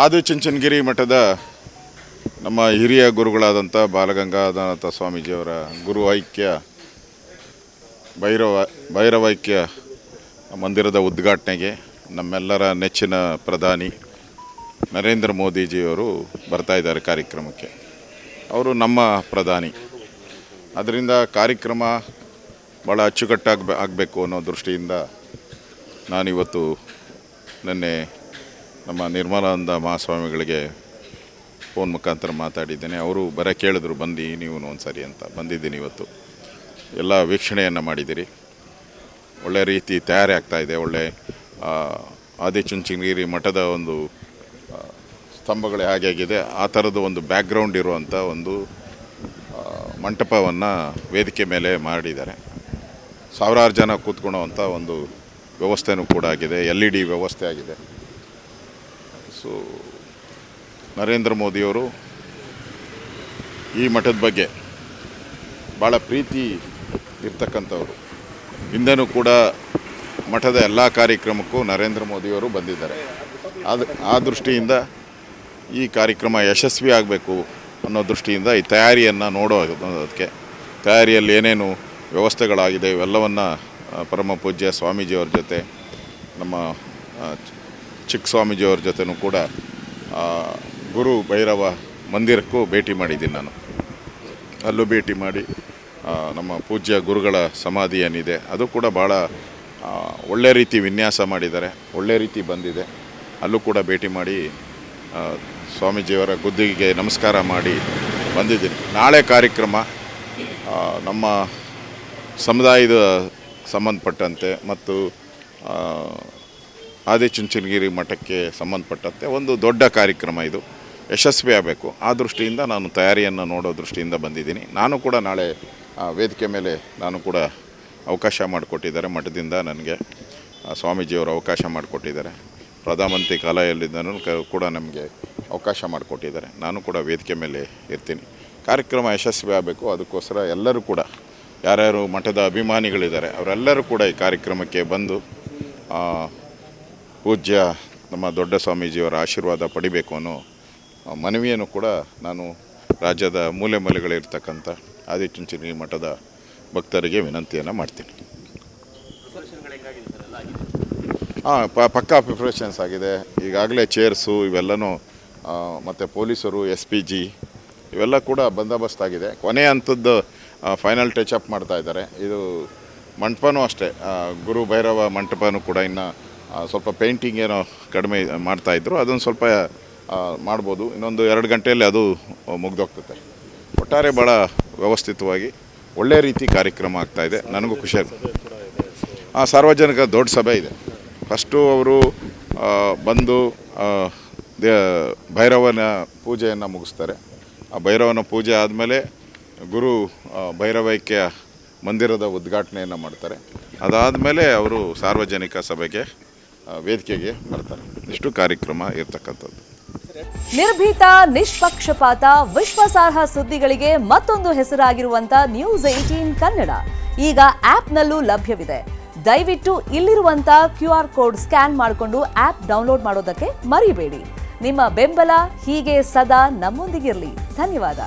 ಆದಿಚುಂಚನಗಿರಿ ಮಠದ ನಮ್ಮ ಹಿರಿಯ ಗುರುಗಳಾದಂಥ ಬಾಲಗಂಗಾಧರನಾಥ ಸ್ವಾಮೀಜಿಯವರ ಗುರು ಐಕ್ಯ ಭೈರವೈಕ್ಯ ಮಂದಿರದ ಉದ್ಘಾಟನೆಗೆ ನಮ್ಮೆಲ್ಲರ ನೆಚ್ಚಿನ ಪ್ರಧಾನಿ ನರೇಂದ್ರ ಮೋದಿಜಿಯವರು ಬರ್ತಾ ಇದ್ದಾರೆ ಕಾರ್ಯಕ್ರಮಕ್ಕೆ. ಅವರು ನಮ್ಮ ಪ್ರಧಾನಿ, ಅದರಿಂದ ಕಾರ್ಯಕ್ರಮ ಭಾಳ ಅಚ್ಚುಕಟ್ಟಾಗಿ ಆಗಬೇಕು ಅನ್ನೋ ದೃಷ್ಟಿಯಿಂದ ನಾನಿವತ್ತು ನಿನ್ನೆ ನಮ್ಮ ನಿರ್ಮಲಾನಂದ ಮಹಾಸ್ವಾಮಿಗಳಿಗೆ ಫೋನ್ ಮುಖಾಂತರ ಮಾತಾಡಿದ್ದೇನೆ. ಅವರು ಕೇಳಿದ್ರು ಬಂದು ನೀವು ಒಂದು ಸರಿ ಅಂತ ಬಂದಿದ್ದೀನಿ. ಇವತ್ತು ಎಲ್ಲ ವೀಕ್ಷಣೆಯನ್ನು ಮಾಡಿದ್ದೀರಿ. ಒಳ್ಳೆ ರೀತಿ ತಯಾರಿ ಆಗ್ತಾಯಿದೆ. ಒಳ್ಳೆ ಆದಿಚುಂಚನಗಿರಿ ಮಠದ ಒಂದು ಸ್ತಂಭಗಳೇ ಹಾಗೆ ಆ ಥರದ ಒಂದು ಬ್ಯಾಕ್ಗ್ರೌಂಡ್ ಇರುವಂಥ ಒಂದು ಮಂಟಪವನ್ನು ವೇದಿಕೆ ಮೇಲೆ ಮಾಡಿದ್ದಾರೆ. ಸಾವಿರಾರು ಜನ ಕೂತ್ಕೊಳ್ಳೋವಂಥ ಒಂದು ವ್ಯವಸ್ಥೆನೂ ಕೂಡ ಆಗಿದೆ. LED ವ್ಯವಸ್ಥೆ ಆಗಿದೆ. ಸೊ ನರೇಂದ್ರ ಮೋದಿಯವರು ಈ ಮಠದ ಬಗ್ಗೆ ಭಾಳ ಪ್ರೀತಿ ಇರ್ತಕ್ಕಂಥವ್ರು. ಹಿಂದೆನೂ ಕೂಡ ಮಠದ ಎಲ್ಲ ಕಾರ್ಯಕ್ರಮಕ್ಕೂ ನರೇಂದ್ರ ಮೋದಿಯವರು ಬಂದಿದ್ದಾರೆ. ಆ ದೃಷ್ಟಿಯಿಂದ ಈ ಕಾರ್ಯಕ್ರಮ ಯಶಸ್ವಿ ಆಗಬೇಕು ಅನ್ನೋ ದೃಷ್ಟಿಯಿಂದ ಈ ತಯಾರಿಯನ್ನು ನೋಡೋದಕ್ಕೆ, ತಯಾರಿಯಲ್ಲಿ ಏನೇನು ವ್ಯವಸ್ಥೆಗಳಾಗಿದೆ ಇವೆಲ್ಲವನ್ನು ಪರಮ ಪೂಜ್ಯ ಸ್ವಾಮೀಜಿಯವ್ರ ಜೊತೆ, ನಮ್ಮ ಚಿಕ್ಕ ಸ್ವಾಮೀಜಿಯವ್ರ ಜೊತೆನೂ ಕೂಡ ಗುರು ಭೈರವ ಮಂದಿರಕ್ಕೂ ಭೇಟಿ ಮಾಡಿದ್ದೀನಿ ನಾನು. ಅಲ್ಲೂ ಭೇಟಿ ಮಾಡಿ ನಮ್ಮ ಪೂಜ್ಯ ಗುರುಗಳ ಸಮಾಧಿ ಏನಿದೆ ಅದು ಕೂಡ ಭಾಳ ಒಳ್ಳೆ ರೀತಿ ವಿನ್ಯಾಸ ಮಾಡಿದ್ದಾರೆ, ಒಳ್ಳೆ ರೀತಿ ಬಂದಿದೆ. ಅಲ್ಲೂ ಕೂಡ ಭೇಟಿ ಮಾಡಿ ಸ್ವಾಮೀಜಿಯವರ ಗುದ್ದಿಗೆ ನಮಸ್ಕಾರ ಮಾಡಿ ಬಂದಿದ್ದೀನಿ. ನಾಳೆ ಕಾರ್ಯಕ್ರಮ ನಮ್ಮ ಸಮುದಾಯದ ಸಂಬಂಧಪಟ್ಟಂತೆ ಮತ್ತು ಆದಿಚುಂಚನಗಿರಿ ಮಠಕ್ಕೆ ಸಂಬಂಧಪಟ್ಟಂತೆ ಒಂದು ದೊಡ್ಡ ಕಾರ್ಯಕ್ರಮ, ಇದು ಯಶಸ್ವಿ ಆಗಬೇಕು. ಆ ದೃಷ್ಟಿಯಿಂದ ನಾನು ತಯಾರಿಯನ್ನು ನೋಡೋ ದೃಷ್ಟಿಯಿಂದ ಬಂದಿದ್ದೀನಿ. ನಾನು ಕೂಡ ನಾಳೆ ವೇದಿಕೆ ಮೇಲೆ ನಾನು ಕೂಡ ಅವಕಾಶ ಮಾಡಿಕೊಟ್ಟಿದ್ದಾರೆ. ಮಠದಿಂದ ನನಗೆ ಸ್ವಾಮೀಜಿಯವರು ಅವಕಾಶ ಮಾಡಿಕೊಟ್ಟಿದ್ದಾರೆ. ಪ್ರಧಾನಮಂತ್ರಿ ಕಾಲಯಲ್ಲಿದ್ದನೂ ಕೂಡ ನಮಗೆ ಅವಕಾಶ ಮಾಡಿಕೊಟ್ಟಿದ್ದಾರೆ. ನಾನು ಕೂಡ ವೇದಿಕೆ ಮೇಲೆ ಇರ್ತೀನಿ. ಕಾರ್ಯಕ್ರಮ ಯಶಸ್ವಿ ಆಗಬೇಕು. ಅದಕ್ಕೋಸ್ಕರ ಎಲ್ಲರೂ ಕೂಡ ಯಾರ್ಯಾರು ಮಠದ ಅಭಿಮಾನಿಗಳಿದ್ದಾರೆ ಅವರೆಲ್ಲರೂ ಕೂಡ ಈ ಕಾರ್ಯಕ್ರಮಕ್ಕೆ ಬಂದು ಪೂಜ್ಯ ನಮ್ಮ ದೊಡ್ಡ ಸ್ವಾಮೀಜಿಯವರ ಆಶೀರ್ವಾದ ಪಡಿಬೇಕು ಅನ್ನೋ ಮನವಿಯನ್ನು ಕೂಡ ನಾನು ರಾಜ್ಯದ ಮೂಲೆ ಮೂಲೆಗಳಿರ್ತಕ್ಕಂಥ ಆದಿಚುಂಚನಗಿರಿ ಮಠದ ಭಕ್ತರಿಗೆ ವಿನಂತಿಯನ್ನು ಮಾಡ್ತೀನಿ. ಪಕ್ಕಾ ಪ್ರಿಪ್ರೇಷನ್ಸ್ ಆಗಿದೆ. ಈಗಾಗಲೇ ಚೇರ್ಸು ಇವೆಲ್ಲನೂ ಮತ್ತು ಪೊಲೀಸರು, SPG ಇವೆಲ್ಲ ಕೂಡ ಬಂದೋಬಸ್ತ್ ಆಗಿದೆ. ಕೊನೆಯ ಹಂತದ್ದು ಫೈನಲ್ ಟಚ್ ಅಪ್ ಮಾಡ್ತಾಯಿದ್ದಾರೆ. ಇದು ಮಂಟಪನೂ ಅಷ್ಟೇ, ಗುರು ಭೈರವ ಮಂಟಪನೂ ಕೂಡ ಇನ್ನು ಸ್ವಲ್ಪ ಪೇಂಟಿಂಗ್ ಏನೋ ಕಡಿಮೆ ಮಾಡ್ತಾಯಿದ್ರು, ಅದನ್ನು ಸ್ವಲ್ಪ ಮಾಡ್ಬೋದು. ಇನ್ನೊಂದು 2 ಗಂಟೆಯಲ್ಲಿ ಅದು ಮುಗ್ದೋಗ್ತದೆ. ಒಟ್ಟಾರೆ ಭಾಳ ವ್ಯವಸ್ಥಿತವಾಗಿ ಒಳ್ಳೆ ರೀತಿ ಕಾರ್ಯಕ್ರಮ ಆಗ್ತಾಯಿದೆ. ನನಗೂ ಖುಷಿಯಾಗುತ್ತೆ. ಸಾರ್ವಜನಿಕ ದೊಡ್ಡ ಸಭೆ ಇದೆ. ಫಸ್ಟು ಅವರು ಬಂದು ಭೈರವನ ಪೂಜೆಯನ್ನು ಮುಗಿಸ್ತಾರೆ. ಆ ಭೈರವನ ಪೂಜೆ ಆದಮೇಲೆ ಗುರು ಭೈರವೈಕ್ಯ ಮಂದಿರದ ಉದ್ಘಾಟನೆಯನ್ನು ಮಾಡ್ತಾರೆ. ಅದಾದಮೇಲೆ ಅವರು ಸಾರ್ವಜನಿಕ ಸಭೆಗೆ ವೇದಿಕೆಗೆ ಬರ್ತಾರೆ. ಇಷ್ಟು ಕಾರ್ಯಕ್ರಮ ಇರ್ತಕ್ಕಂಥದ್ದು. ನಿರ್ಭೀತ, ನಿಷ್ಪಕ್ಷಪಾತ, ವಿಶ್ವಾಸಾರ್ಹ ಸುದ್ದಿಗಳಿಗೆ ಮತ್ತೊಂದು ಹೆಸರಾಗಿರುವಂತ News18 ಕನ್ನಡ ಈಗ ಆಪ್ನಲ್ಲೂ ಲಭ್ಯವಿದೆ. ದಯವಿಟ್ಟು ಇಲ್ಲಿರುವಂತ QR ಕೋಡ್ ಸ್ಕ್ಯಾನ್ ಮಾಡಿಕೊಂಡು ಆಪ್ ಡೌನ್ಲೋಡ್ ಮಾಡೋದಕ್ಕೆ ಮರಿಬೇಡಿ. ನಿಮ್ಮ ಬೆಂಬಲ ಹೀಗೆ ಸದಾ ನಮ್ಮೊಂದಿಗಿರಲಿ. ಧನ್ಯವಾದ.